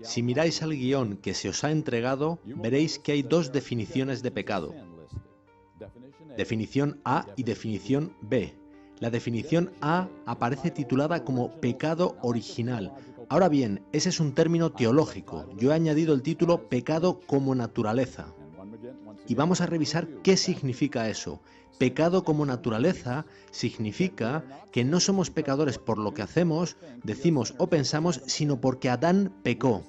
Si miráis al guión que se os ha entregado, veréis que hay dos definiciones de pecado. Definición A y definición B. La definición A aparece titulada como pecado original. Ahora bien, ese es un término teológico. Yo he añadido el título pecado como naturaleza. Y vamos a revisar qué significa eso. Pecado como naturaleza significa que no somos pecadores por lo que hacemos, decimos o pensamos, sino porque Adán pecó.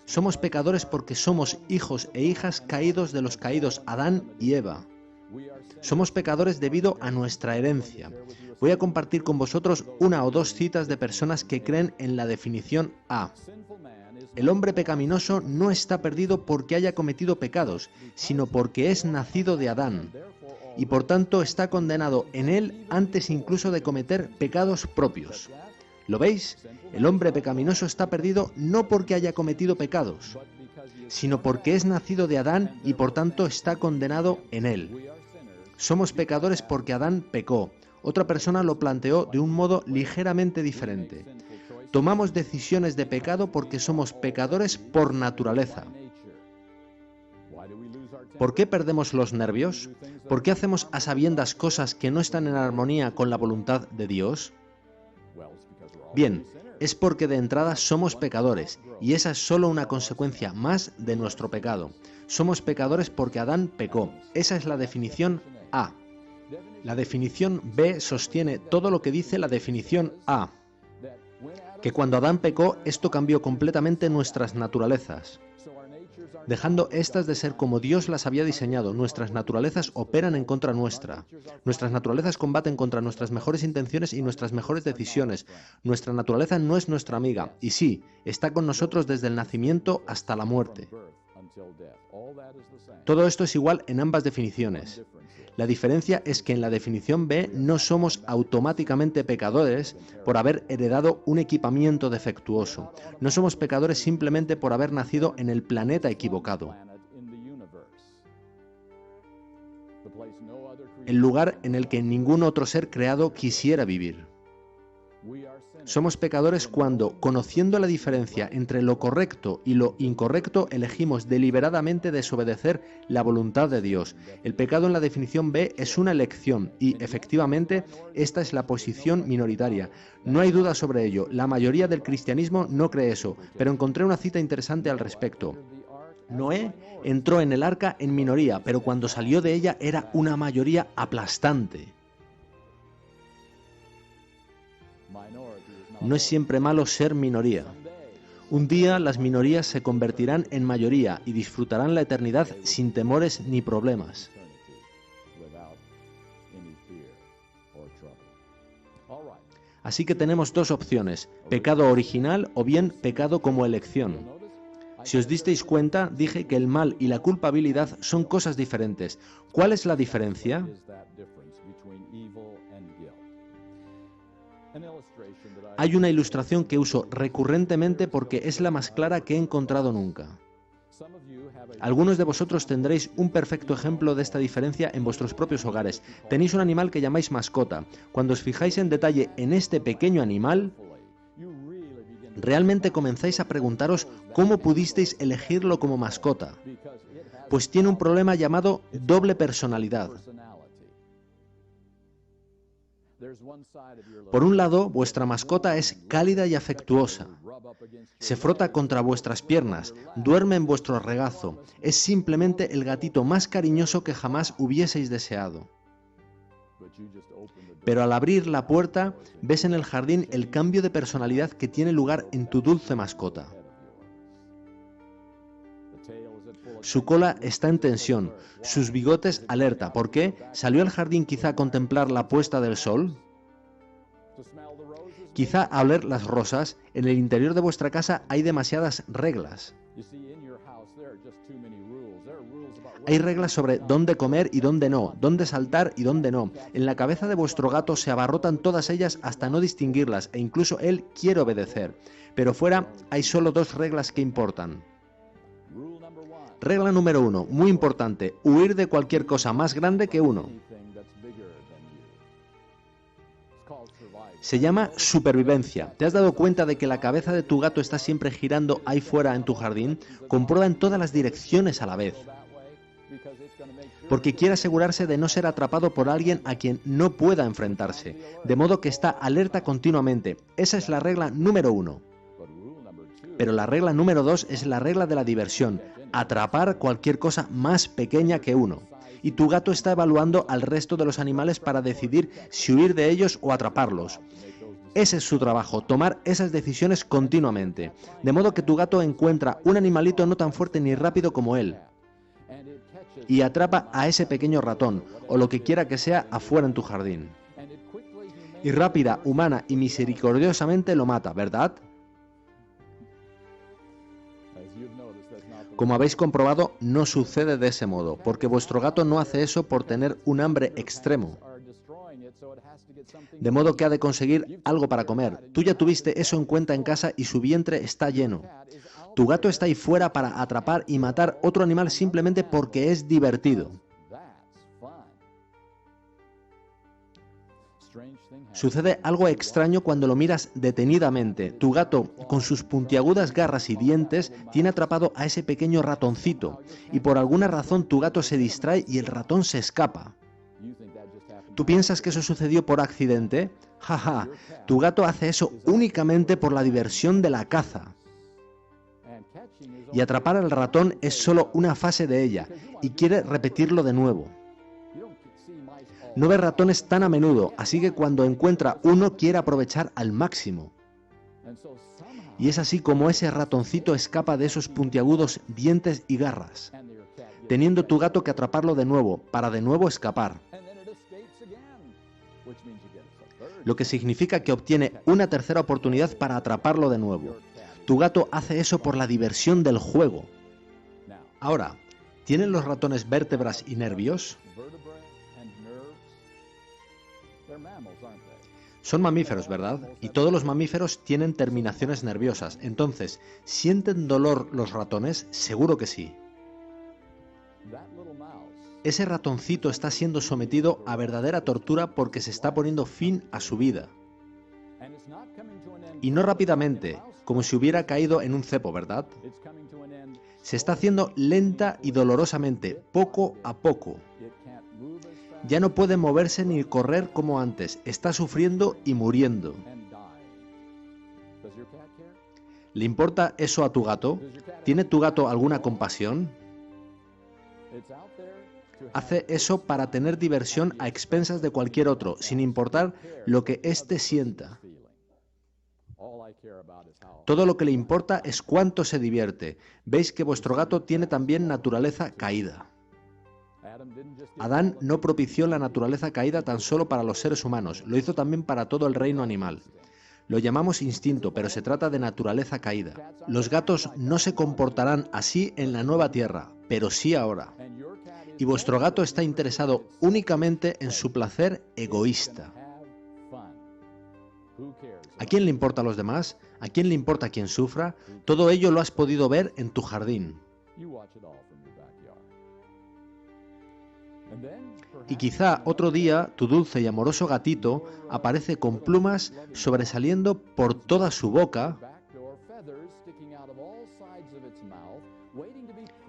Somos pecadores porque somos hijos e hijas caídos de los caídos Adán y Eva. Somos pecadores debido a nuestra herencia. Voy a compartir con vosotros una o dos citas de personas que creen en la definición A. El hombre pecaminoso no está perdido porque haya cometido pecados, sino porque es nacido de Adán, y por tanto está condenado en él antes incluso de cometer pecados propios. ¿Lo veis? El hombre pecaminoso está perdido no porque haya cometido pecados, sino porque es nacido de Adán y por tanto está condenado en él. Somos pecadores porque Adán pecó. Otra persona lo planteó de un modo ligeramente diferente. Tomamos decisiones de pecado porque somos pecadores por naturaleza. ¿Por qué perdemos los nervios? ¿Por qué hacemos a sabiendas cosas que no están en armonía con la voluntad de Dios? Bien, es porque de entrada somos pecadores, y esa es solo una consecuencia más de nuestro pecado. Somos pecadores porque Adán pecó. Esa es la definición A. La definición B sostiene todo lo que dice la definición A, que cuando Adán pecó, esto cambió completamente nuestras naturalezas. Dejando estas de ser como Dios las había diseñado, nuestras naturalezas operan en contra nuestra. Nuestras naturalezas combaten contra nuestras mejores intenciones y nuestras mejores decisiones. Nuestra naturaleza no es nuestra amiga, y sí, está con nosotros desde el nacimiento hasta la muerte. Todo esto es igual en ambas definiciones. La diferencia es que en la definición B no somos automáticamente pecadores por haber heredado un equipamiento defectuoso. No somos pecadores simplemente por haber nacido en el planeta equivocado. El lugar en el que ningún otro ser creado quisiera vivir. Somos pecadores cuando, conociendo la diferencia entre lo correcto y lo incorrecto, elegimos deliberadamente desobedecer la voluntad de Dios. El pecado en la definición B es una elección y, efectivamente, esta es la posición minoritaria. No hay duda sobre ello. La mayoría del cristianismo no cree eso, pero encontré una cita interesante al respecto. Noé entró en el arca en minoría, pero cuando salió de ella era una mayoría aplastante. No es siempre malo ser minoría. Un día las minorías se convertirán en mayoría y disfrutarán la eternidad sin temores ni problemas. Así que tenemos dos opciones, pecado original o bien pecado como elección. Si os disteis cuenta, dije que el mal y la culpabilidad son cosas diferentes. ¿Cuál es la diferencia? Hay una ilustración que uso recurrentemente porque es la más clara que he encontrado nunca. Algunos de vosotros tendréis un perfecto ejemplo de esta diferencia en vuestros propios hogares. Tenéis un animal que llamáis mascota. Cuando os fijáis en detalle en este pequeño animal, realmente comenzáis a preguntaros cómo pudisteis elegirlo como mascota. Pues tiene un problema llamado doble personalidad. Por un lado, vuestra mascota es cálida y afectuosa. Se frota contra vuestras piernas, duerme en vuestro regazo. Es simplemente el gatito más cariñoso que jamás hubieseis deseado. Pero al abrir la puerta, ves en el jardín el cambio de personalidad que tiene lugar en tu dulce mascota. Su cola está en tensión, sus bigotes alerta. ¿Por qué? ¿Salió al jardín quizá a contemplar la puesta del sol? Quizá a oler las rosas. En el interior de vuestra casa hay demasiadas reglas. Hay reglas sobre dónde comer y dónde no, dónde saltar y dónde no. En la cabeza de vuestro gato se abarrotan todas ellas hasta no distinguirlas e incluso él quiere obedecer. Pero fuera hay solo dos reglas que importan. Regla número 1, muy importante, huir de cualquier cosa más grande que uno. Se llama supervivencia. ¿Te has dado cuenta de que la cabeza de tu gato está siempre girando ahí fuera en tu jardín? Comprueba en todas las direcciones a la vez. Porque quiere asegurarse de no ser atrapado por alguien a quien no pueda enfrentarse, de modo que está alerta continuamente. Esa es la regla número 1. Pero la regla número 2 es la regla de la diversión, atrapar cualquier cosa más pequeña que uno. Y tu gato está evaluando al resto de los animales para decidir si huir de ellos o atraparlos. Ese es su trabajo, tomar esas decisiones continuamente. De modo que tu gato encuentra un animalito no tan fuerte ni rápido como él y atrapa a ese pequeño ratón, o lo que quiera que sea, afuera en tu jardín. Y rápida, humana y misericordiosamente lo mata, ¿verdad? Como habéis comprobado, no sucede de ese modo, porque vuestro gato no hace eso por tener un hambre extremo. De modo que ha de conseguir algo para comer. Tú ya tuviste eso en cuenta en casa y su vientre está lleno. Tu gato está ahí fuera para atrapar y matar otro animal simplemente porque es divertido. Sucede algo extraño cuando lo miras detenidamente. Tu gato, con sus puntiagudas garras y dientes, tiene atrapado a ese pequeño ratoncito, y por alguna razón tu gato se distrae y el ratón se escapa. ¿Tú piensas que eso sucedió por accidente? Jaja, tu gato hace eso únicamente por la diversión de la caza. Y atrapar al ratón es solo una fase de ella, y quiere repetirlo de nuevo. No ve ratones tan a menudo, así que cuando encuentra uno quiere aprovechar al máximo. Y es así como ese ratoncito escapa de esos puntiagudos dientes y garras, teniendo tu gato que atraparlo de nuevo, para de nuevo escapar. Lo que significa que obtiene una tercera oportunidad para atraparlo de nuevo. Tu gato hace eso por la diversión del juego. Ahora, ¿tienen los ratones vértebras y nervios? Son mamíferos, ¿verdad? Y todos los mamíferos tienen terminaciones nerviosas. Entonces, ¿sienten dolor los ratones? Seguro que sí. Ese ratoncito está siendo sometido a verdadera tortura porque se está poniendo fin a su vida. Y no rápidamente, como si hubiera caído en un cepo, ¿verdad? Se está haciendo lenta y dolorosamente, poco a poco. Ya no puede moverse ni correr como antes, está sufriendo y muriendo. ¿Le importa eso a tu gato? ¿Tiene tu gato alguna compasión? Hace eso para tener diversión a expensas de cualquier otro, sin importar lo que éste sienta. Todo lo que le importa es cuánto se divierte. Veis que vuestro gato tiene también naturaleza caída. Adán no propició la naturaleza caída tan solo para los seres humanos, lo hizo también para todo el reino animal. Lo llamamos instinto, pero se trata de naturaleza caída. Los gatos no se comportarán así en la nueva tierra, pero sí ahora. Y vuestro gato está interesado únicamente en su placer egoísta. ¿A quién le importa a los demás? ¿A quién le importa quien sufra? Todo ello lo has podido ver en tu jardín. Y quizá otro día tu dulce y amoroso gatito aparece con plumas sobresaliendo por toda su boca,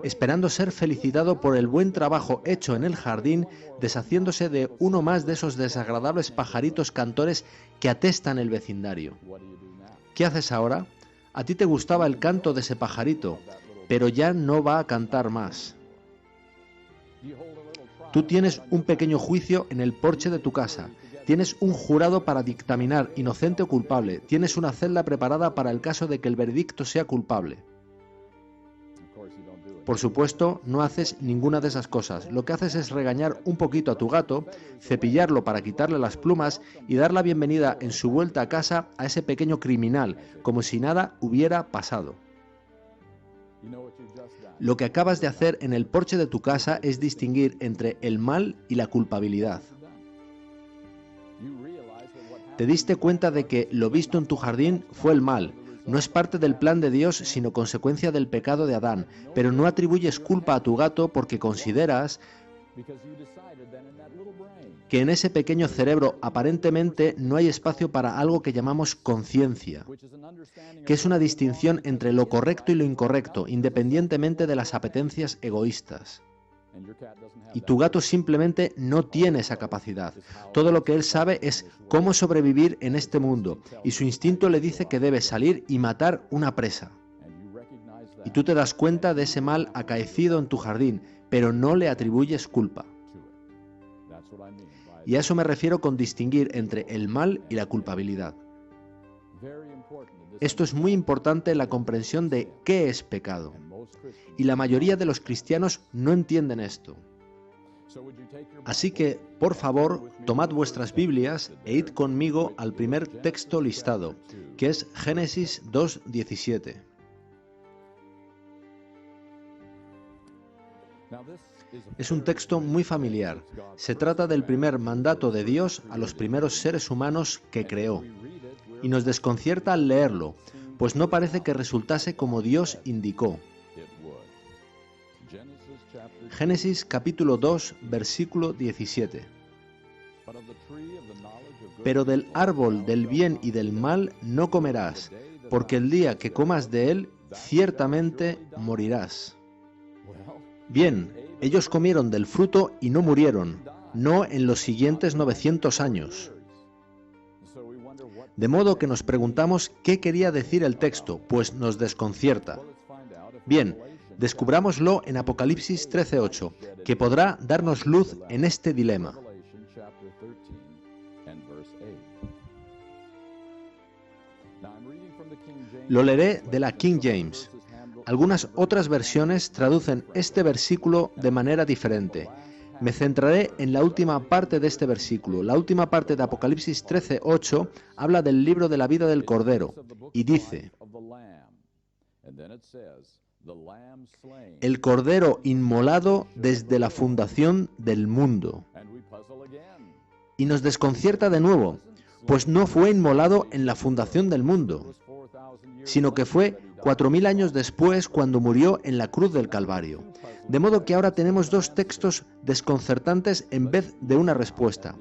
esperando ser felicitado por el buen trabajo hecho en el jardín, deshaciéndose de uno más de esos desagradables pajaritos cantores que atestan el vecindario. ¿Qué haces ahora? A ti te gustaba el canto de ese pajarito, pero ya no va a cantar más. Tú tienes un pequeño juicio en el porche de tu casa. Tienes un jurado para dictaminar inocente o culpable. Tienes una celda preparada para el caso de que el veredicto sea culpable. Por supuesto, no haces ninguna de esas cosas. Lo que haces es regañar un poquito a tu gato, cepillarlo para quitarle las plumas y dar la bienvenida en su vuelta a casa a ese pequeño criminal, como si nada hubiera pasado. Lo que acabas de hacer en el porche de tu casa es distinguir entre el mal y la culpabilidad. Te diste cuenta de que lo visto en tu jardín fue el mal. No es parte del plan de Dios, sino consecuencia del pecado de Adán, pero no atribuyes culpa a tu gato porque consideras, que en ese pequeño cerebro aparentemente no hay espacio para algo que llamamos conciencia, que es una distinción entre lo correcto y lo incorrecto, independientemente de las apetencias egoístas. Y tu gato simplemente no tiene esa capacidad. Todo lo que él sabe es cómo sobrevivir en este mundo, y su instinto le dice que debe salir y matar una presa. Y tú te das cuenta de ese mal acaecido en tu jardín, pero no le atribuyes culpa. Y a eso me refiero con distinguir entre el mal y la culpabilidad. Esto es muy importante en la comprensión de qué es pecado. Y la mayoría de los cristianos no entienden esto. Así que, por favor, tomad vuestras Biblias e id conmigo al primer texto listado, que es Génesis 2:17. Es un texto muy familiar. Se trata del primer mandato de Dios a los primeros seres humanos que creó. Y nos desconcierta al leerlo, pues no parece que resultase como Dios indicó. Génesis capítulo 2, versículo 17. Pero del árbol del bien y del mal no comerás, porque el día que comas de él, ciertamente morirás. Bien, ellos comieron del fruto y no murieron, no en los siguientes 900 años. De modo que nos preguntamos qué quería decir el texto, pues nos desconcierta. Bien, descubrámoslo en Apocalipsis 13:8, que podrá darnos luz en este dilema. Lo leeré de la King James. Algunas otras versiones traducen este versículo de manera diferente. Me centraré en la última parte de este versículo. La última parte de Apocalipsis 13:8 habla del libro de la vida del Cordero y dice: el Cordero inmolado desde la fundación del mundo. Y nos desconcierta de nuevo, pues no fue inmolado en la fundación del mundo, sino que fue 4000 años después cuando murió en la cruz del Calvario. De modo que ahora tenemos dos textos desconcertantes en vez de una respuesta.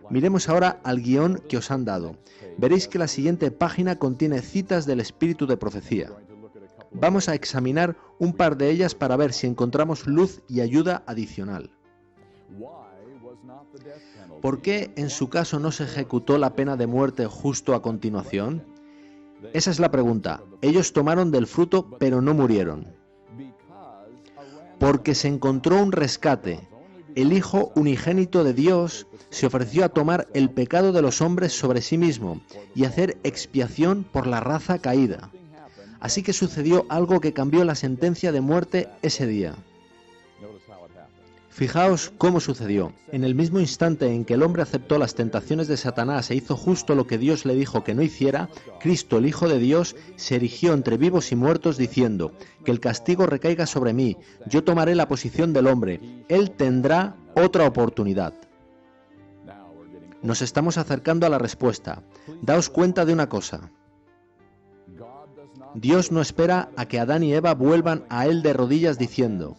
Miremos ahora al guión que os han dado. Veréis que la siguiente página contiene citas del espíritu de profecía. Vamos a examinar un par de ellas para ver si encontramos luz y ayuda adicional. ¿Por qué en su caso no se ejecutó la pena de muerte justo a continuación? Esa es la pregunta. Ellos tomaron del fruto, pero no murieron. Porque se encontró un rescate. El Hijo unigénito de Dios se ofreció a tomar el pecado de los hombres sobre sí mismo y hacer expiación por la raza caída. Así que sucedió algo que cambió la sentencia de muerte ese día. Fijaos cómo sucedió. En el mismo instante en que el hombre aceptó las tentaciones de Satanás e hizo justo lo que Dios le dijo que no hiciera, Cristo, el Hijo de Dios, se erigió entre vivos y muertos diciendo: que el castigo recaiga sobre mí, yo tomaré la posición del hombre, él tendrá otra oportunidad. Nos estamos acercando a la respuesta. Daos cuenta de una cosa. Dios no espera a que Adán y Eva vuelvan a él de rodillas diciendo: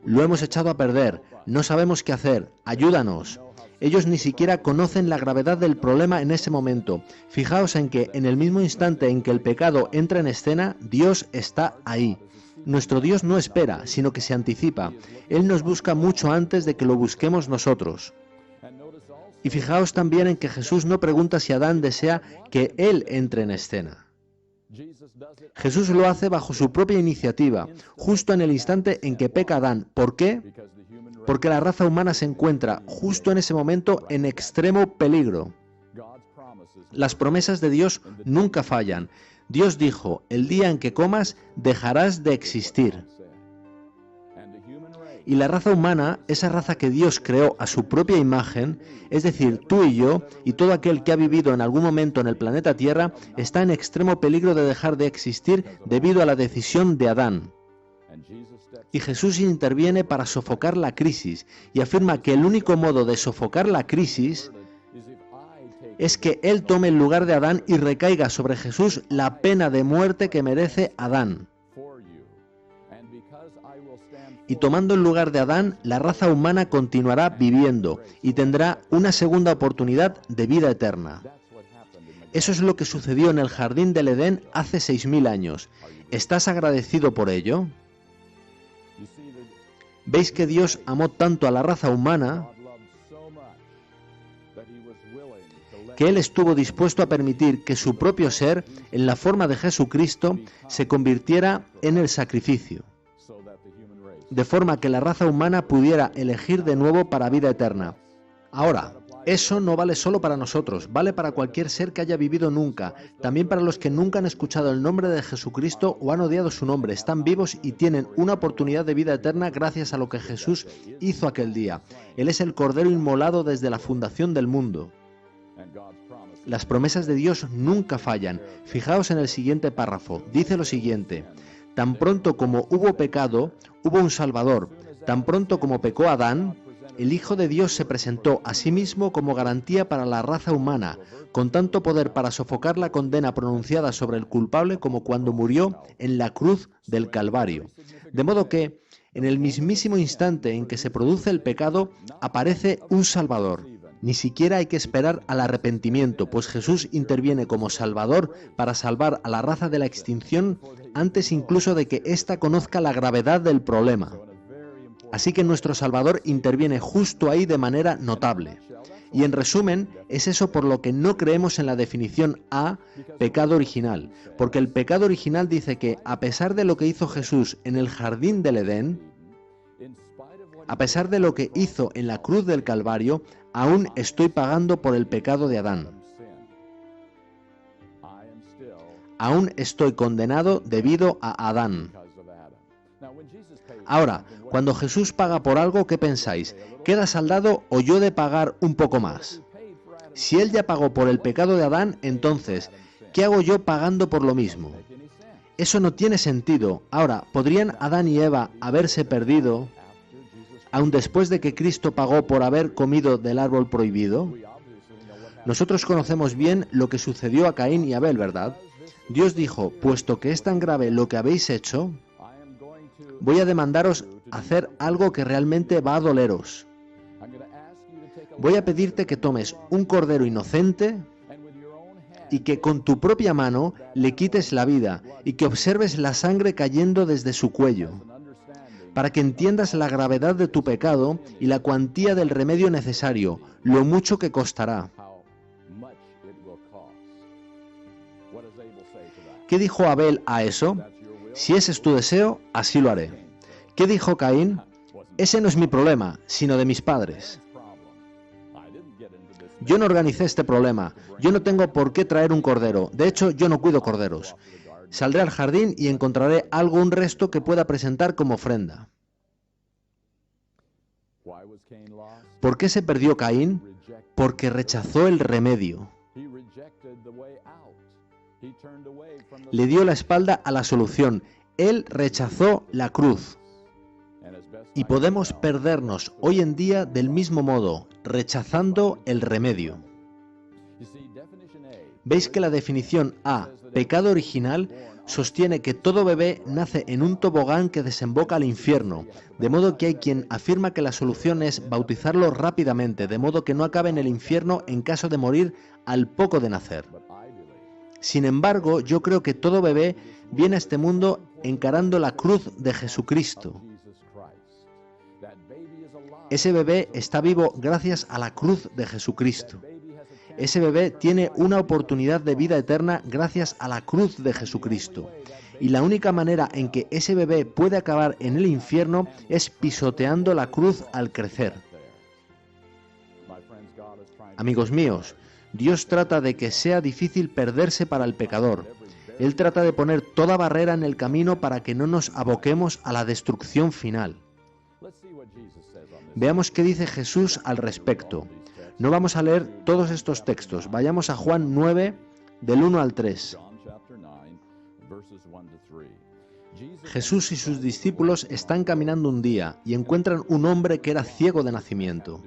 lo hemos echado a perder, no sabemos qué hacer, ayúdanos. Ellos ni siquiera conocen la gravedad del problema en ese momento. Fijaos en que en el mismo instante en que el pecado entra en escena, Dios está ahí. Nuestro Dios no espera, sino que se anticipa. Él nos busca mucho antes de que lo busquemos nosotros. Y fijaos también en que Jesús no pregunta si Adán desea que Él entre en escena. Jesús lo hace bajo su propia iniciativa, justo en el instante en que peca Adán. ¿Por qué? Porque la raza humana se encuentra justo en ese momento en extremo peligro. Las promesas de Dios nunca fallan. Dios dijo: el día en que comas, dejarás de existir. Y la raza humana, esa raza que Dios creó a su propia imagen, es decir, tú y yo, y todo aquel que ha vivido en algún momento en el planeta Tierra, está en extremo peligro de dejar de existir debido a la decisión de Adán. Y Jesús interviene para sofocar la crisis, y afirma que el único modo de sofocar la crisis es que Él tome el lugar de Adán y recaiga sobre Jesús la pena de muerte que merece Adán. y tomando el lugar de Adán, la raza humana continuará viviendo y tendrá una segunda oportunidad de vida eterna. Eso es lo que sucedió en el jardín del Edén hace 6000 años. ¿Estás agradecido por ello? ¿Veis que Dios amó tanto a la raza humana que Él estuvo dispuesto a permitir que su propio ser, en la forma de Jesucristo, se convirtiera en el sacrificio, de forma que la raza humana pudiera elegir de nuevo para vida eterna? Ahora, eso no vale solo para nosotros, vale para cualquier ser que haya vivido nunca, también para los que nunca han escuchado el nombre de Jesucristo o han odiado su nombre. Están vivos y tienen una oportunidad de vida eterna gracias a lo que Jesús hizo aquel día. Él es el Cordero inmolado desde la fundación del mundo. Las promesas de Dios nunca fallan. Fijaos en el siguiente párrafo. Dice lo siguiente: tan pronto como hubo pecado, hubo un Salvador. Tan pronto como pecó Adán, el Hijo de Dios se presentó a sí mismo como garantía para la raza humana, con tanto poder para sofocar la condena pronunciada sobre el culpable como cuando murió en la cruz del Calvario. De modo que, en el mismísimo instante en que se produce el pecado, aparece un Salvador. Ni siquiera hay que esperar al arrepentimiento, pues Jesús interviene como Salvador para salvar a la raza de la extinción antes incluso de que ésta conozca la gravedad del problema. Así que nuestro Salvador interviene justo ahí de manera notable. Y en resumen, es eso por lo que no creemos en la definición A, pecado original, porque el pecado original dice que, a pesar de lo que hizo Jesús en el jardín del Edén, a pesar de lo que hizo en la cruz del Calvario, aún estoy pagando por el pecado de Adán. Aún estoy condenado debido a Adán. Ahora, cuando Jesús paga por algo, ¿qué pensáis? ¿Queda saldado o yo he de pagar un poco más? Si Él ya pagó por el pecado de Adán, entonces, ¿qué hago yo pagando por lo mismo? Eso no tiene sentido. Ahora, ¿podrían Adán y Eva haberse perdido aun después de que Cristo pagó por haber comido del árbol prohibido? Nosotros conocemos bien lo que sucedió a Caín y Abel, ¿verdad? Dios dijo: puesto que es tan grave lo que habéis hecho, voy a demandaros hacer algo que realmente va a doleros. Voy a pedirte que tomes un cordero inocente y que con tu propia mano le quites la vida y que observes la sangre cayendo desde su cuello, para que entiendas la gravedad de tu pecado y la cuantía del remedio necesario, lo mucho que costará. ¿Qué dijo Abel a eso? Si ese es tu deseo, así lo haré. ¿Qué dijo Caín? Ese no es mi problema, sino de mis padres. Yo no organicé este problema. Yo no tengo por qué traer un cordero. De hecho, yo no cuido corderos. Saldré al jardín y encontraré algún resto que pueda presentar como ofrenda. ¿Por qué se perdió Caín? Porque rechazó el remedio. Le dio la espalda a la solución. Él rechazó la cruz. Y podemos perdernos hoy en día del mismo modo, rechazando el remedio. ¿Veis que la definición A, pecado original, sostiene que todo bebé nace en un tobogán que desemboca al infierno, de modo que hay quien afirma que la solución es bautizarlo rápidamente, de modo que no acabe en el infierno en caso de morir al poco de nacer? Sin embargo, yo creo que todo bebé viene a este mundo encarando la cruz de Jesucristo. Ese bebé está vivo gracias a la cruz de Jesucristo. Ese bebé tiene una oportunidad de vida eterna gracias a la cruz de Jesucristo. Y la única manera en que ese bebé puede acabar en el infierno es pisoteando la cruz al crecer. Amigos míos, Dios trata de que sea difícil perderse para el pecador. Él trata de poner toda barrera en el camino para que no nos aboquemos a la destrucción final. Veamos qué dice Jesús al respecto. No vamos a leer todos estos textos. Vayamos a Juan 9, del 1 al 3. Jesús y sus discípulos están caminando un día y encuentran un hombre que era ciego de nacimiento.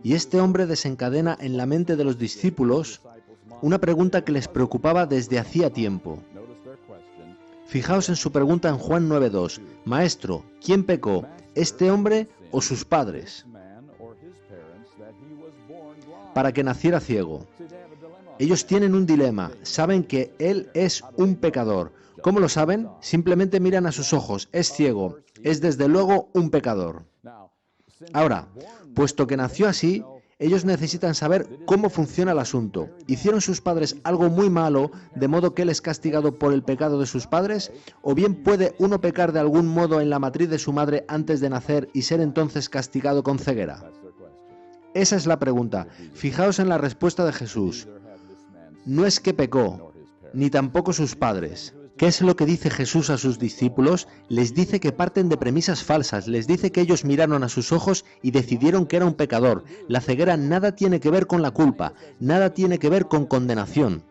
Y este hombre desencadena en la mente de los discípulos una pregunta que les preocupaba desde hacía tiempo. Fijaos en su pregunta en Juan 9:2. Maestro, ¿quién pecó, este hombre o sus padres, para que naciera ciego. Ellos tienen un dilema, saben que él es un pecador. ¿Cómo lo saben? Simplemente miran a sus ojos, es ciego, es desde luego un pecador. Ahora, puesto que nació así, ellos necesitan saber cómo funciona el asunto. ¿Hicieron sus padres algo muy malo, de modo que él es castigado por el pecado de sus padres? ¿O bien puede uno pecar de algún modo en la matriz de su madre antes de nacer y ser entonces castigado con ceguera? Esa es la pregunta. Fijaos en la respuesta de Jesús. No es que pecó, ni tampoco sus padres. ¿Qué es lo que dice Jesús a sus discípulos? Les dice que parten de premisas falsas, les dice que ellos miraron a sus ojos y decidieron que era un pecador. La ceguera nada tiene que ver con la culpa, nada tiene que ver con condenación.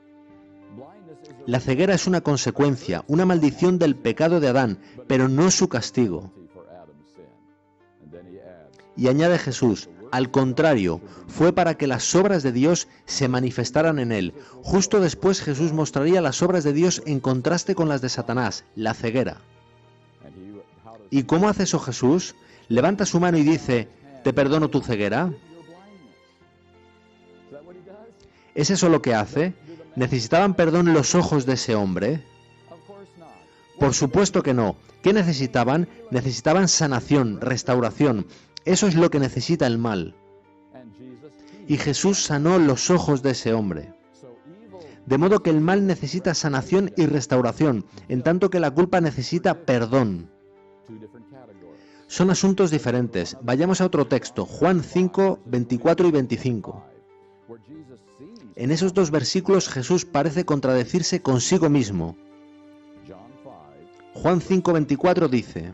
La ceguera es una consecuencia, una maldición del pecado de Adán, pero no su castigo. Y añade Jesús, al contrario, fue para que las obras de Dios se manifestaran en él. Justo después Jesús mostraría las obras de Dios en contraste con las de Satanás, la ceguera. ¿Y cómo hace eso Jesús? Levanta su mano y dice, ¿te perdono tu ceguera? ¿Es eso lo que hace? ¿Necesitaban perdón los ojos de ese hombre? Por supuesto que no. ¿Qué necesitaban? Necesitaban sanación, restauración. Eso es lo que necesita el mal. Y Jesús sanó los ojos de ese hombre. De modo que el mal necesita sanación y restauración, en tanto que la culpa necesita perdón. Son asuntos diferentes. Vayamos a otro texto, Juan 5, 24 y 25. En esos dos versículos Jesús parece contradecirse consigo mismo. Juan 5, 24 dice,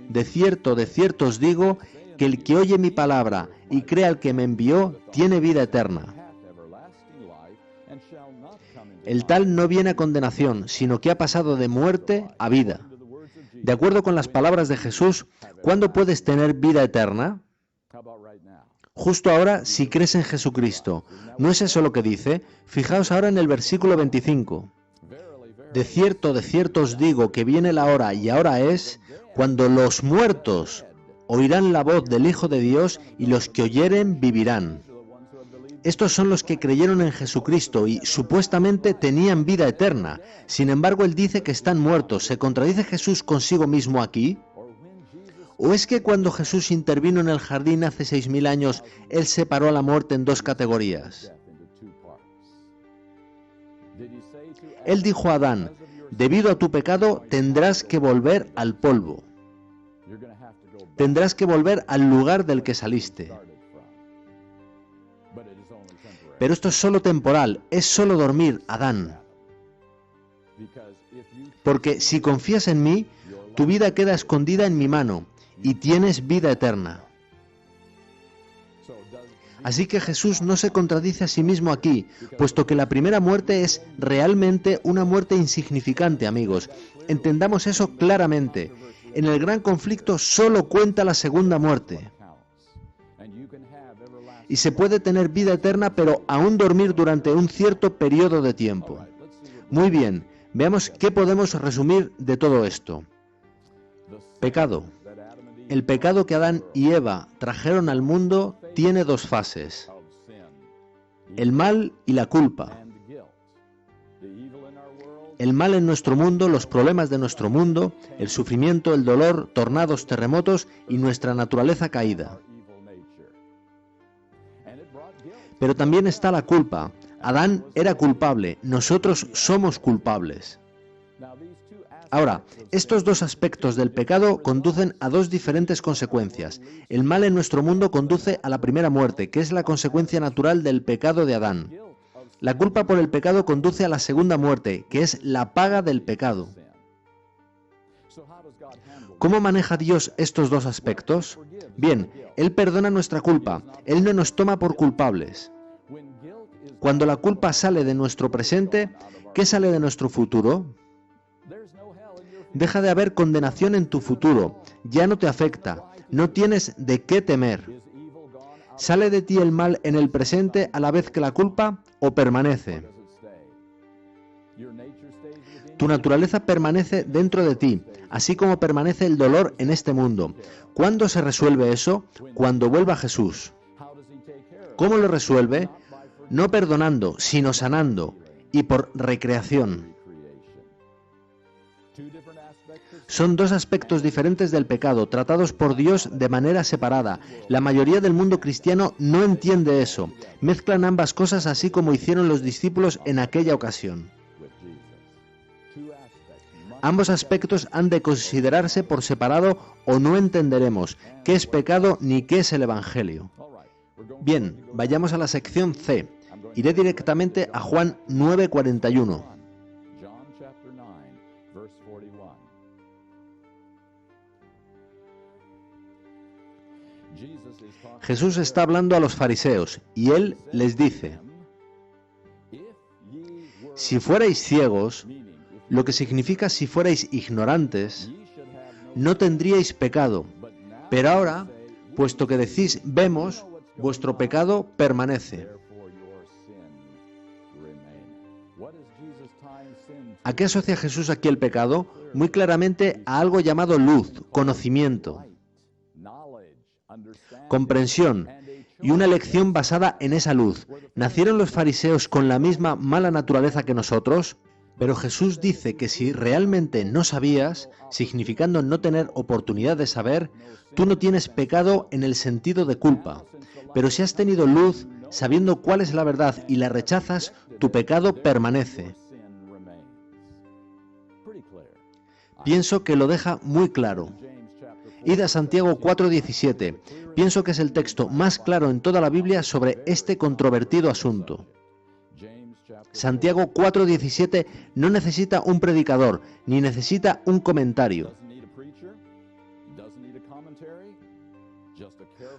de cierto os digo, que el que oye mi palabra y cree al que me envió, tiene vida eterna. El tal no viene a condenación, sino que ha pasado de muerte a vida. De acuerdo con las palabras de Jesús, ¿cuándo puedes tener vida eterna? Justo ahora, si crees en Jesucristo. ¿No es eso lo que dice? Fijaos ahora en el versículo 25. De cierto os digo que viene la hora, y ahora es, cuando los muertos oirán la voz del Hijo de Dios, y los que oyeren vivirán. Estos son los que creyeron en Jesucristo y supuestamente tenían vida eterna. Sin embargo, Él dice que están muertos. ¿Se contradice Jesús consigo mismo aquí? ¿O es que cuando Jesús intervino en el jardín hace 6.000 años, Él separó a la muerte en dos categorías? Él dijo a Adán, debido a tu pecado tendrás que volver al polvo. Tendrás que volver al lugar del que saliste. Pero esto es solo temporal, es solo dormir, Adán. Porque si confías en mí, tu vida queda escondida en mi mano y tienes vida eterna. Así que Jesús no se contradice a sí mismo aquí, puesto que la primera muerte es realmente una muerte insignificante, amigos. Entendamos eso claramente. En el gran conflicto solo cuenta la segunda muerte. Y se puede tener vida eterna, pero aún dormir durante un cierto periodo de tiempo. Muy bien, veamos qué podemos resumir de todo esto. Pecado. El pecado que Adán y Eva trajeron al mundo tiene dos fases: el mal y la culpa. El mal en nuestro mundo, los problemas de nuestro mundo, el sufrimiento, el dolor, tornados, terremotos y nuestra naturaleza caída. Pero también está la culpa. Adán era culpable, nosotros somos culpables. Ahora, estos dos aspectos del pecado conducen a dos diferentes consecuencias. El mal en nuestro mundo conduce a la primera muerte, que es la consecuencia natural del pecado de Adán. La culpa por el pecado conduce a la segunda muerte, que es la paga del pecado. ¿Cómo maneja Dios estos dos aspectos? Bien, Él perdona nuestra culpa, Él no nos toma por culpables. Cuando la culpa sale de nuestro presente, ¿qué sale de nuestro futuro? Deja de haber condenación en tu futuro, ya no te afecta, no tienes de qué temer. ¿Sale de ti el mal en el presente a la vez que la culpa o permanece? Tu naturaleza permanece dentro de ti, así como permanece el dolor en este mundo. ¿Cuándo se resuelve eso? Cuando vuelva Jesús. ¿Cómo lo resuelve? No perdonando, sino sanando, y por recreación. Son dos aspectos diferentes del pecado, tratados por Dios de manera separada. La mayoría del mundo cristiano no entiende eso. Mezclan ambas cosas así como hicieron los discípulos en aquella ocasión. Ambos aspectos han de considerarse por separado o no entenderemos qué es pecado ni qué es el Evangelio. Bien, vayamos a la sección C. Iré directamente a Juan 9:41. Jesús está hablando a los fariseos y Él les dice: si fuerais ciegos, lo que significa si fuerais ignorantes, no tendríais pecado, pero ahora, puesto que decís vemos, vuestro pecado permanece. ¿A qué asocia Jesús aquí el pecado? Muy claramente a algo llamado luz, conocimiento, comprensión y una elección basada en esa luz. ¿Nacieron los fariseos con la misma mala naturaleza que nosotros? Pero Jesús dice que si realmente no sabías, significando no tener oportunidad de saber, tú no tienes pecado en el sentido de culpa. Pero si has tenido luz, sabiendo cuál es la verdad y la rechazas, tu pecado permanece. Pienso que lo deja muy claro. Id a Santiago 4:17. Pienso que es el texto más claro en toda la Biblia sobre este controvertido asunto. Santiago 4:17 no necesita un predicador, ni necesita un comentario.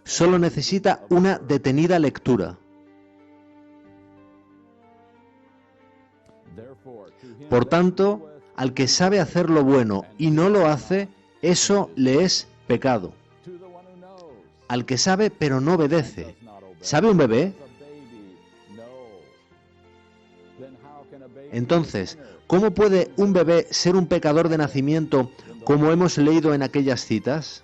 Solo necesita una detenida lectura. Por tanto, al que sabe hacer lo bueno y no lo hace, eso le es pecado. Al que sabe pero no obedece. ¿Sabe un bebé? Entonces, ¿cómo puede un bebé ser un pecador de nacimiento, como hemos leído en aquellas citas?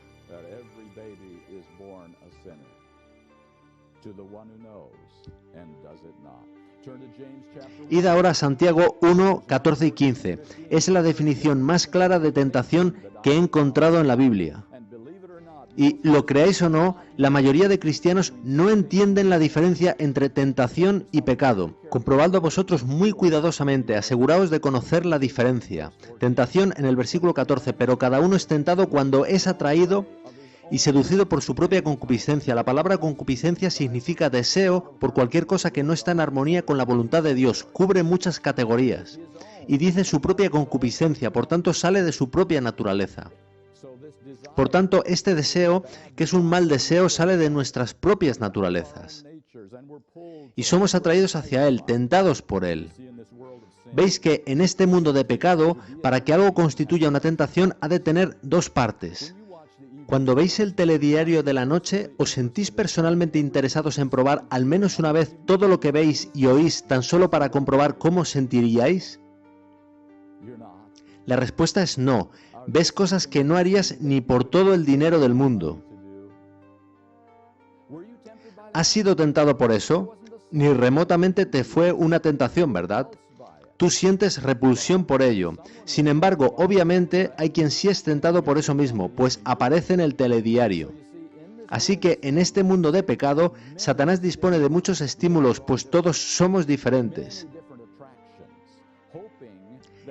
Id ahora a Santiago 1, 14 y 15. Es la definición más clara de tentación que he encontrado en la Biblia. Y, lo creáis o no, la mayoría de cristianos no entienden la diferencia entre tentación y pecado. Comprobadlo vosotros muy cuidadosamente, aseguraos de conocer la diferencia. Tentación en el versículo 14, pero cada uno es tentado cuando es atraído y seducido por su propia concupiscencia. La palabra concupiscencia significa deseo por cualquier cosa que no está en armonía con la voluntad de Dios. Cubre muchas categorías. Y dice su propia concupiscencia, por tanto sale de su propia naturaleza. Por tanto, este deseo, que es un mal deseo, sale de nuestras propias naturalezas. Y somos atraídos hacia Él, tentados por Él. Veis que en este mundo de pecado, para que algo constituya una tentación, ha de tener dos partes. Cuando veis el telediario de la noche, ¿os sentís personalmente interesados en probar al menos una vez todo lo que veis y oís tan solo para comprobar cómo sentiríais? La respuesta es no. Ves cosas que no harías ni por todo el dinero del mundo. ¿Has sido tentado por eso? Ni remotamente te fue una tentación, ¿verdad? Tú sientes repulsión por ello. Sin embargo, obviamente hay quien sí es tentado por eso mismo, pues aparece en el telediario. Así que en este mundo de pecado, Satanás dispone de muchos estímulos, pues todos somos diferentes.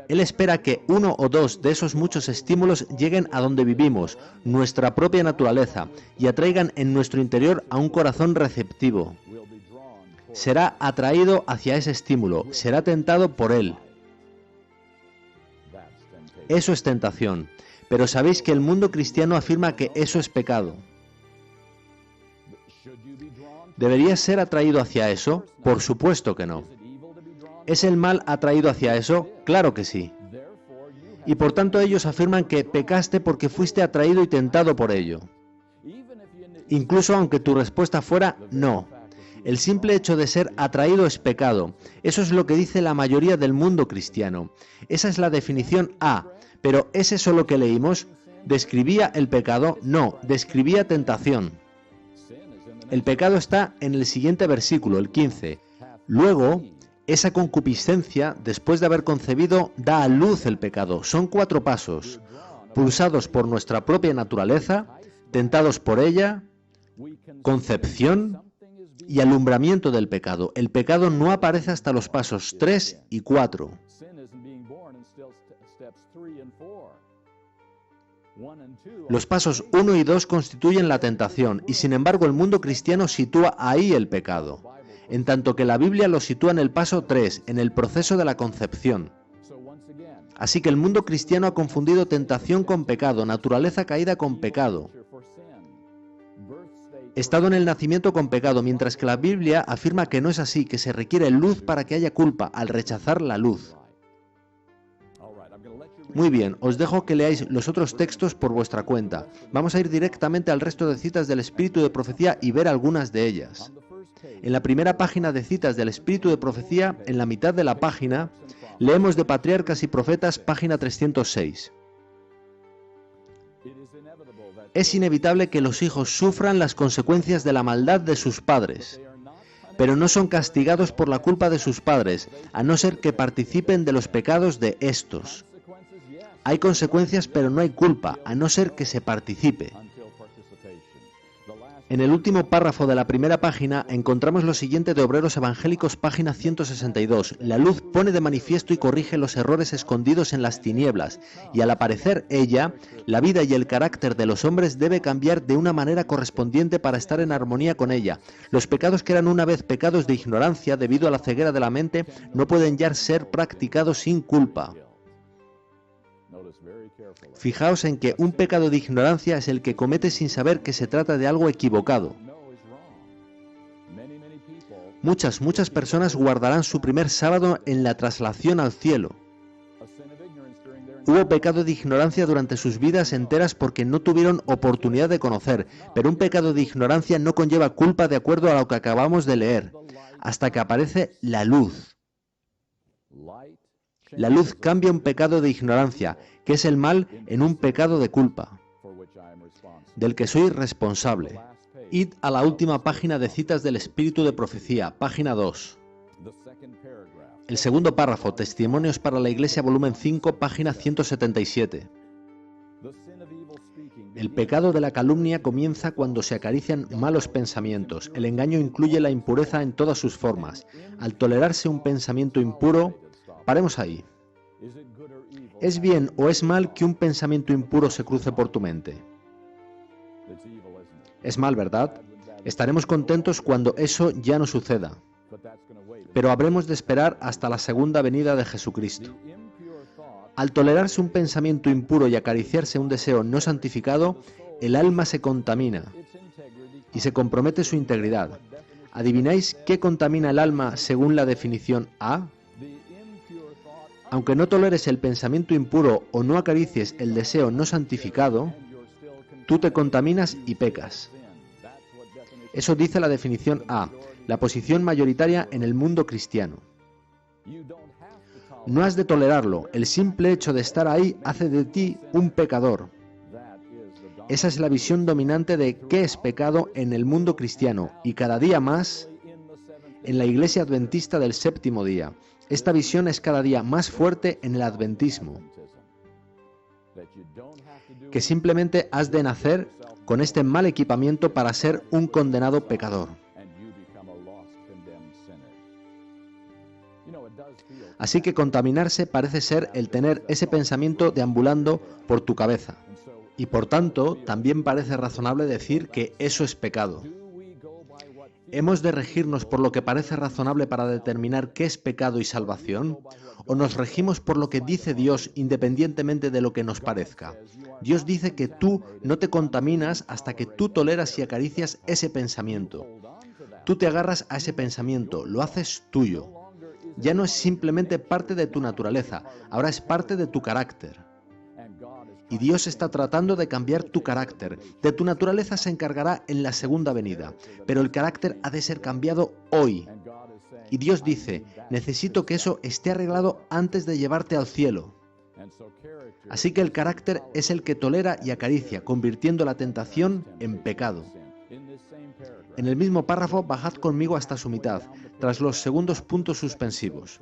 Él espera que uno o dos de esos muchos estímulos lleguen a donde vivimos, nuestra propia naturaleza, y atraigan en nuestro interior a un corazón receptivo. Será atraído hacia ese estímulo, será tentado por él. Eso es tentación, pero sabéis que el mundo cristiano afirma que eso es pecado. ¿Deberías ser atraído hacia eso? Por supuesto que no. ¿Es el mal atraído hacia eso? Claro que sí. Y por tanto ellos afirman que pecaste porque fuiste atraído y tentado por ello. Incluso aunque tu respuesta fuera no. El simple hecho de ser atraído es pecado. Eso es lo que dice la mayoría del mundo cristiano. Esa es la definición A. Pero ¿es eso lo que leímos? ¿Describía el pecado? No, describía tentación. El pecado está en el siguiente versículo, el 15. Luego, esa concupiscencia, después de haber concebido, da a luz el pecado. Son 4 pasos, pulsados por nuestra propia naturaleza, tentados por ella, concepción y alumbramiento del pecado. El pecado no aparece hasta los pasos 3 y 4. Los pasos 1 y 2 constituyen la tentación y sin embargo el mundo cristiano sitúa ahí el pecado, en tanto que la Biblia lo sitúa en el paso 3, en el proceso de la concepción. Así que el mundo cristiano ha confundido tentación con pecado, naturaleza caída con pecado, estado en el nacimiento con pecado, mientras que la Biblia afirma que no es así, que se requiere luz para que haya culpa al rechazar la luz. Muy bien, os dejo que leáis los otros textos por vuestra cuenta. Vamos a ir directamente al resto de citas del Espíritu de Profecía y ver algunas de ellas. En la primera página de citas del Espíritu de Profecía, en la mitad de la página, leemos de Patriarcas y Profetas, página 306. Es inevitable que los hijos sufran las consecuencias de la maldad de sus padres, pero no son castigados por la culpa de sus padres, a no ser que participen de los pecados de estos. Hay consecuencias, pero no hay culpa, a no ser que se participe. En el último párrafo de la primera página encontramos lo siguiente de Obreros Evangélicos, página 162. La luz pone de manifiesto y corrige los errores escondidos en las tinieblas, y al aparecer ella, la vida y el carácter de los hombres debe cambiar de una manera correspondiente para estar en armonía con ella. Los pecados que eran una vez pecados de ignorancia debido a la ceguera de la mente no pueden ya ser practicados sin culpa. Fijaos en que un pecado de ignorancia es el que comete sin saber que se trata de algo equivocado. Muchas personas guardarán su primer sábado en la traslación al cielo. Hubo pecado de ignorancia durante sus vidas enteras porque no tuvieron oportunidad de conocer, pero un pecado de ignorancia no conlleva culpa de acuerdo a lo que acabamos de leer, hasta que aparece la luz. La luz cambia un pecado de ignorancia, que es el mal, en un pecado de culpa, del que soy responsable. Id a la última página de citas del Espíritu de Profecía, página 2. El segundo párrafo, Testimonios para la Iglesia, volumen 5, página 177. El pecado de la calumnia comienza cuando se acarician malos pensamientos. El engaño incluye la impureza en todas sus formas. Al tolerarse un pensamiento impuro, paremos ahí. ¿Es bien o es mal que un pensamiento impuro se cruce por tu mente? Es mal, ¿verdad? Estaremos contentos cuando eso ya no suceda. Pero habremos de esperar hasta la segunda venida de Jesucristo. Al tolerarse un pensamiento impuro y acariciarse un deseo no santificado, el alma se contamina y se compromete su integridad. ¿Adivináis qué contamina el alma según la definición A? Aunque no toleres el pensamiento impuro o no acaricies el deseo no santificado, tú te contaminas y pecas. Eso dice la definición A, la posición mayoritaria en el mundo cristiano. No has de tolerarlo, el simple hecho de estar ahí hace de ti un pecador. Esa es la visión dominante de qué es pecado en el mundo cristiano y cada día más en la Iglesia Adventista del Séptimo Día. Esta visión es cada día más fuerte en el adventismo, que simplemente has de nacer con este mal equipamiento para ser un condenado pecador. Así que contaminarse parece ser el tener ese pensamiento deambulando por tu cabeza. Y por tanto, también parece razonable decir que eso es pecado. ¿Hemos de regirnos por lo que parece razonable para determinar qué es pecado y salvación? ¿O nos regimos por lo que dice Dios independientemente de lo que nos parezca? Dios dice que tú no te contaminas hasta que tú toleras y acaricias ese pensamiento. Tú te agarras a ese pensamiento, lo haces tuyo. Ya no es simplemente parte de tu naturaleza, ahora es parte de tu carácter. y Dios está tratando de cambiar tu carácter. De tu naturaleza se encargará en la segunda venida, pero el carácter ha de ser cambiado hoy. Y Dios dice, necesito que eso esté arreglado antes de llevarte al cielo. Así que el carácter es el que tolera y acaricia, convirtiendo la tentación en pecado. En el mismo párrafo, bajad conmigo hasta su mitad, tras los segundos puntos suspensivos.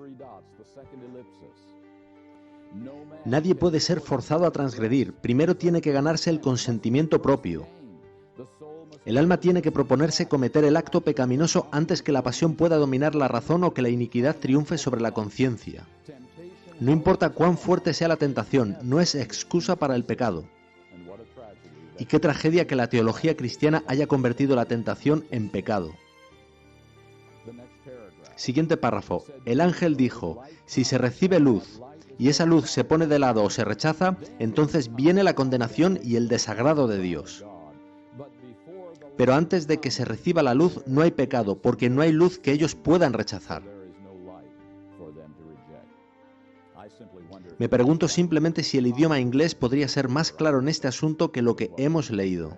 Nadie puede ser forzado a transgredir, primero tiene que ganarse el consentimiento propio. El alma tiene que proponerse cometer el acto pecaminoso antes que la pasión pueda dominar la razón o que la iniquidad triunfe sobre la conciencia. No importa cuán fuerte sea la tentación, no es excusa para el pecado. Y qué tragedia que la teología cristiana haya convertido la tentación en pecado. Siguiente párrafo. El ángel dijo, si se recibe luz y esa luz se pone de lado o se rechaza, entonces viene la condenación y el desagrado de Dios. Pero antes de que se reciba la luz no hay pecado, porque no hay luz que ellos puedan rechazar. Me pregunto simplemente si el idioma inglés podría ser más claro en este asunto que lo que hemos leído.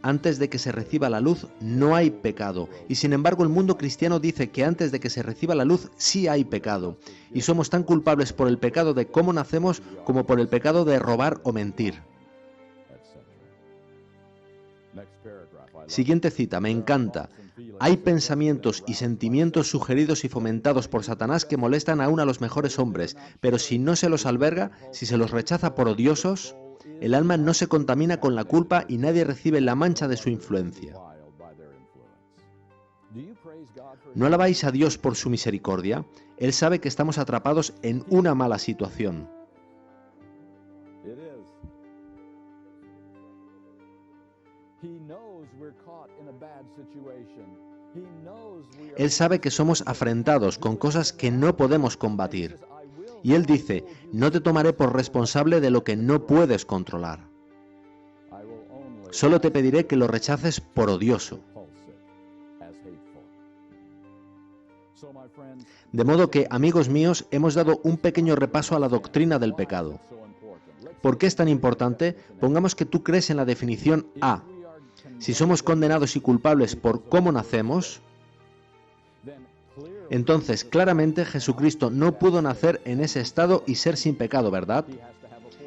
Antes de que se reciba la luz no hay pecado, y sin embargo el mundo cristiano dice que antes de que se reciba la luz sí hay pecado, y somos tan culpables por el pecado de cómo nacemos como por el pecado de robar o mentir. Siguiente cita, me encanta. Hay pensamientos y sentimientos sugeridos y fomentados por Satanás que molestan aún a los mejores hombres, pero si no se los alberga, si se los rechaza por odiosos, el alma no se contamina con la culpa y nadie recibe la mancha de su influencia. ¿No alabáis a Dios por su misericordia? Él sabe que estamos atrapados en una mala situación. Él sabe que somos afrentados con cosas que no podemos combatir. Y Él dice, no te tomaré por responsable de lo que no puedes controlar. Solo te pediré que lo rechaces por odioso. De modo que, amigos míos, hemos dado un pequeño repaso a la doctrina del pecado. ¿Por qué es tan importante? Pongamos que tú crees en la definición A. Si somos condenados y culpables por cómo nacemos, entonces claramente Jesucristo no pudo nacer en ese estado y ser sin pecado, ¿verdad?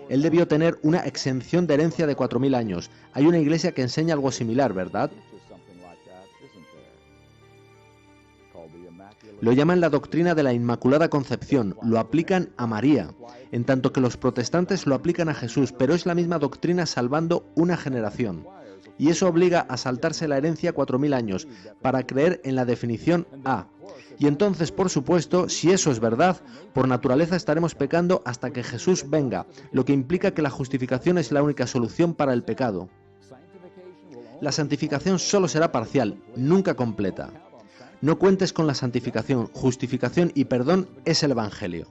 Él debió tener una exención de herencia de 4000 años. Hay una iglesia que enseña algo similar, ¿verdad? Lo llaman la doctrina de la Inmaculada Concepción, lo aplican a María, en tanto que los protestantes lo aplican a Jesús, pero es la misma doctrina salvando una generación. Y eso obliga a saltarse la herencia 4000 años, para creer en la definición A. Y entonces, por supuesto, si eso es verdad, por naturaleza estaremos pecando hasta que Jesús venga, lo que implica que la justificación es la única solución para el pecado. La santificación solo será parcial, nunca completa. No cuentes con la santificación, justificación y perdón es el Evangelio.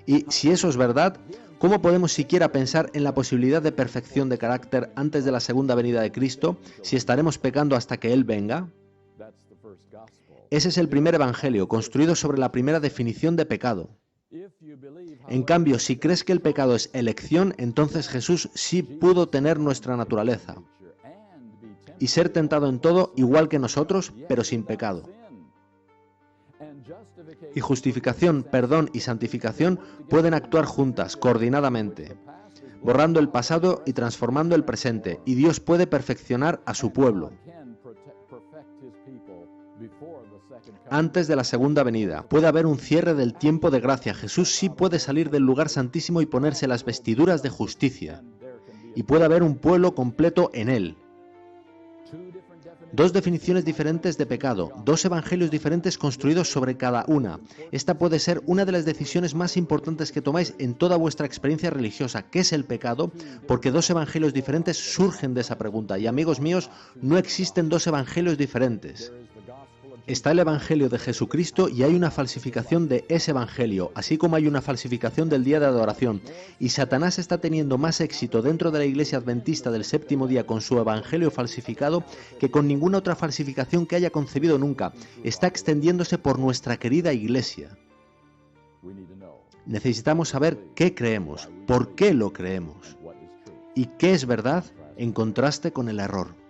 Y si eso es verdad, ¿cómo podemos siquiera pensar en la posibilidad de perfección de carácter antes de la segunda venida de Cristo, si estaremos pecando hasta que Él venga? Ese es el primer Evangelio, construido sobre la primera definición de pecado. En cambio, si crees que el pecado es elección, entonces Jesús sí pudo tener nuestra naturaleza y ser tentado en todo igual que nosotros, pero sin pecado. Y justificación, perdón y santificación pueden actuar juntas, coordinadamente, borrando el pasado y transformando el presente, y Dios puede perfeccionar a su pueblo antes de la segunda venida. Puede haber un cierre del tiempo de gracia. Jesús sí puede salir del lugar santísimo y ponerse las vestiduras de justicia. Y puede haber un pueblo completo en Él. Dos definiciones diferentes de pecado, dos evangelios diferentes construidos sobre cada una. Esta puede ser una de las decisiones más importantes que tomáis en toda vuestra experiencia religiosa. ¿Qué es el pecado? Porque dos evangelios diferentes surgen de esa pregunta. Y amigos míos, no existen dos evangelios diferentes. Está el Evangelio de Jesucristo y hay una falsificación de ese Evangelio, así como hay una falsificación del día de adoración. Y Satanás está teniendo más éxito dentro de la Iglesia Adventista del séptimo día con su Evangelio falsificado que con ninguna otra falsificación que haya concebido nunca. Está extendiéndose por nuestra querida Iglesia. Necesitamos saber qué creemos, por qué lo creemos y qué es verdad en contraste con el error.